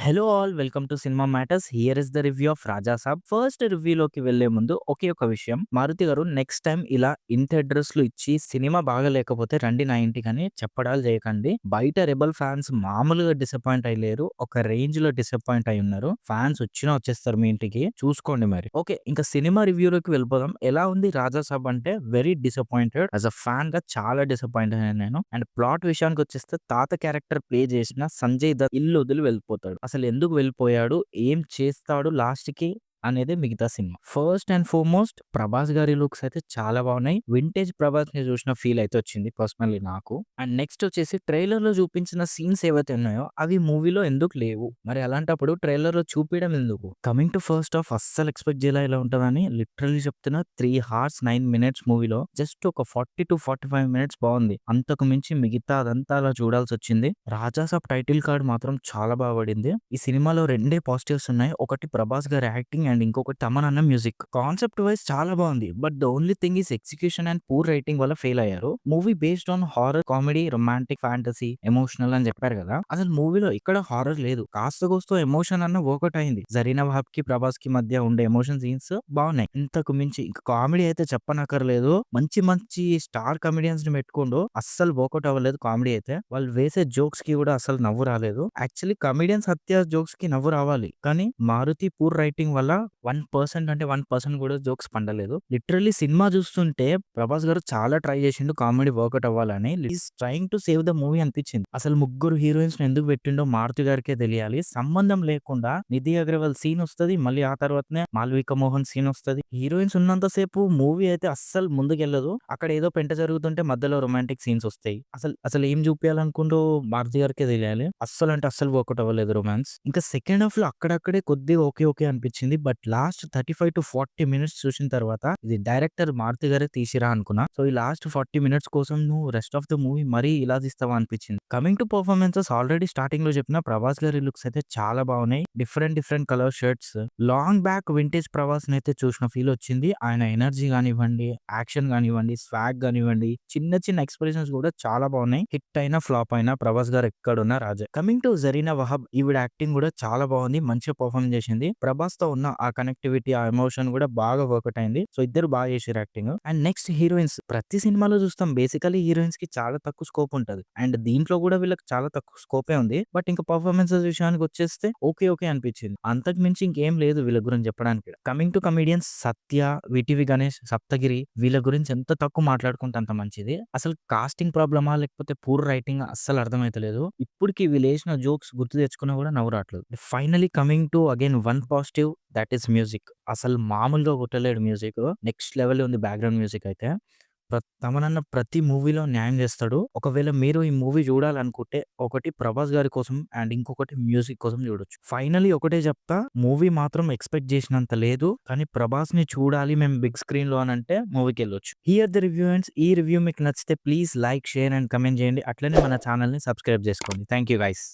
Hello all welcome to cinema matters. Here is the review of Raja Saab. First రివ్యూలోకి వెళ్లే ముందు ఒకే ఒక విషయం, మారుతి గారు నెక్స్ట్ టైం ఇలా ఇంత అడ్రస్లు ఇచ్చి సినిమా బాగా లేకపోతే రండి నా ఇంటికని చెప్పడాలు చేయకండి. బయట రెబల్ ఫ్యాన్స్ మామూలుగా డిసప్పాయింట్ అయ్యలేరు, ఒక రేంజ్ లో డిసప్పాయింట్ అయి ఉన్నారు. ఫ్యాన్స్ వచ్చినా వచ్చేస్తారు మీ ఇంటికి, చూసుకోండి మరి. ఓకే, ఇంకా సినిమా రివ్యూలోకి వెళ్ళిపోదాం. ఎలా ఉంది రాజా సాబ్ అంటే very disappointed. As a fan గా చాలా డిసప్పాయింట్ అయ్యాను నేను. అండ్ ప్లాట్ విషయానికి వచ్చేస్తే తాత క్యారెక్టర్ ప్లే చేసిన సంజయ్ దత్ ఇల్లు వదిలి వెళ్ళిపోతాడు. అసలు ఎందుకు వెళ్ళిపోయాడు, ఏం చేస్తాడు లాస్ట్ కి అనేది మిగతా cinema. First and foremost Prabhas గారి లుక్స్ అయితే చాలా బాగున్నాయి. వింటేజ్ ప్రభాస్ ని చూసిన ఫీల్ అయితే వచ్చింది పర్సనల్లీ నాకు. అండ్ నెక్స్ట్ వచ్చేసి ట్రైలర్ లో చూపించిన సీన్స్ ఏవైతే ఉన్నాయో అవి మూవీలో ఎందుకు లేవు, మరి అలాంటప్పుడు ట్రైలర్ లో చూపించడం ఎందుకు? కమింగ్ టు ఫస్ట్ హాఫ్ అస్సలు ఎక్స్పెక్ట్ చేయాలి ఇలా ఉంటుందని. లిటరల్లీ చెప్తున్నా, 3 hours 9 minutes మూవీలో జస్ట్ ఒక 40 to 45 minutes బాగుంది. అంతకు మించి మిగతా అదంతా అలా చూడాల్సి వచ్చింది. రాజాసాబ్ టైటిల్ కార్డ్ మాత్రం చాలా బాగా పడింది. ఈ సినిమాలో రెండే పాజిటివ్స్ ఉన్నాయి, ఒకటి ప్రభాస్ గారి యాక్టింగ్ అండ్ ఇంకొకటి తమన్ అన్న మ్యూజిక్. కాన్సెప్ట్ వైజ్ చాలా బాగుంది, but the only thing is execution and poor writing వల్ల ఫెయిల్ అయ్యారు. Movie based on horror, comedy, romantic, fantasy, emotional అని చెప్పారు కదా, అసలు మూవీలో ఇక్కడ హారర్ లేదు. కాస్త కోస్తో ఎమోషన్ అన్న వర్కౌట్ అయింది. జరీనా వహాబ్ కి ప్రభాస్ కి మధ్య ఉండే ఎమోషన్ సీన్స్ బాగున్నాయి. ఇంతకు మించి ఇంకా కామెడీ అయితే చెప్పనక్కర్లేదు. మంచి మంచి స్టార్ కమెడియన్స్ ని పెట్టుకోండు, అస్సలు వర్కౌట్ అవ్వలేదు. కామెడీ అయితే వాళ్ళు వేసే జోక్స్ కి కూడా అసలు నవ్వు రాలేదు. యాక్చువల్లీ కమెడియన్స్ హత్య జోక్స్ కి నవ్వు రావాలి, కానీ మారుతి పూర్ రైటింగ్ వల్ల 1% అంటే 1% కూడా జోక్స్ పండలేదు. లిటరల్లీ సినిమా చూస్తుంటే ప్రభాస్ గారు చాలా ట్రై చేసిండు కామెడీ వర్కౌట్ అవ్వాలని. Is trying to save the movie అనిపించింది. అసలు ముగ్గురు హీరోయిన్స్ ఎందుకు పెట్టిండో మారుతి గారికే తెలియాలి. సంబంధం లేకుండా నిధి అగర్వాల్ సీన్ వస్తది, మళ్ళీ ఆ తర్వాతనే మాల్విక మోహన్ సీన్ వస్తది. హీరోయిన్స్ ఉన్నంత సేపు మూవీ అయితే అస్సలు ముందుకెళ్ళదు. అక్కడ ఏదో పెంట జరుగుతుంటే మధ్యలో రొమాంటిక్ సీన్స్ వస్తాయి. అసలు అసలు ఏం చూపించాలనుకుంటూ మారుతి గారికే తెలియాలి. అస్సలు అంటే అస్సలు వర్కౌట్ అవ్వలేదు రొమాన్స్. ఇంకా సెకండ్ హాఫ్ లో అక్కడక్కడే కొద్దిగా ఓకే ఓకే అనిపించింది, బట్ లాస్ట్ 35 to 40 minutes చూసిన తర్వాత ఇది డైరెక్టర్ మారుతి గారే తీసిరా అనుకున్నా. సో ఈ లాస్ట్ 40 minutes కోసం నువ్వు రెస్ట్ ఆఫ్ ద మూవీ మరీ ఇలా తీస్తావా అనిపించింది. Coming to performances, already starting లో చెప్పిన ప్రభాస్ గారి లుక్స్ అయితే చాలా బాగున్నాయి. Different different colour shirts, long back vintage Prabhas ని అయితే చూసిన ఫీల్ వచ్చింది. ఆయన ఎనర్జీ కానివ్వండి, యాక్షన్ కానివ్వండి, స్వాగ్ కానివ్వండి, చిన్న చిన్న ఎక్స్ప్రెషన్స్ కూడా చాలా బాగున్నాయి. హిట్ అయినా ఫ్లాప్ అయినా ప్రభాస్ గారు ఎక్కడున్నా రాజే. కమింగ్ టు జరీనా వహాబ్, ఈవిడ యాక్టింగ్ కూడా చాలా బాగుంది, మంచిగా పర్ఫార్మ్ చేసింది. ప్రభాస్ తో ఉన్న ఆ కనెక్టివిటీ, ఆ ఎమోషన్ కూడా బాగా వర్కౌట్ అయింది. సో ఇద్దరు బాగా చేసారు యాక్టింగ్. అండ్ నెక్స్ట్ హీరోయిన్స్, ప్రతి సినిమాలో చూస్తాం బేసికలీ హీరోయిన్స్ కి చాలా తక్కువ స్కోప్ ఉంటది, అండ్ దీంట్లో కూడా వీళ్ళకి చాలా తక్కువ స్కోపే ఉంది. బట్ ఇంకా పర్ఫార్మెన్సెస్ విషయానికి వచ్చేస్తే ఓకే ఓకే అనిపించింది. అంతకు మించి ఇంకేం లేదు వీళ్ళ గురించి చెప్పడానికి. Coming to comedians, Satya, VTV Ganesh, Saptagiri, వీళ్ళ గురించి ఎంత తక్కువ మాట్లాడుకుంటే అంత మంచిది. అసలు కాస్టింగ్ ప్రాబ్లమా లేకపోతే పూర్ రైటింగ్ అస్సలు అర్థమైతలేదు. ఇప్పటికి వీళ్ళు వేసిన జోక్స్ గుర్తు తెచ్చుకున్నా కూడా నవ్వు రావట్లేదు. Finally coming to again one positive, that is music. అసలు మామూలుగా కొట్టలేడు మ్యూజిక్, నెక్స్ట్ లెవెల్ ఉంది బ్యాక్గ్రౌండ్ మ్యూజిక్ అయితే. తమనన్న ప్రతి మూవీలో న్యాయం చేస్తాడు. ఒకవేళ మీరు ఈ మూవీ చూడాలనుకుంటే ఒకటి ప్రభాస్ గారి కోసం అండ్ ఇంకొకటి మ్యూజిక్ కోసం చూడొచ్చు. ఫైనలీ ఒకటే చెప్తా, మూవీ మాత్రం ఎక్స్పెక్ట్ చేసినంత లేదు, కానీ ప్రభాస్ ని చూడాలి మేము బిగ్ స్క్రీన్ లో అని అంటే మూవీకి వెళ్ళొచ్చు. హియర్ ద రివ్యూ అండ్ ఈ రివ్యూ మీకు నచ్చితే please like, share and comment చేయండి. అట్లనే మన ఛానల్ ని సబ్స్క్రైబ్ చేసుకోండి. Thank you guys.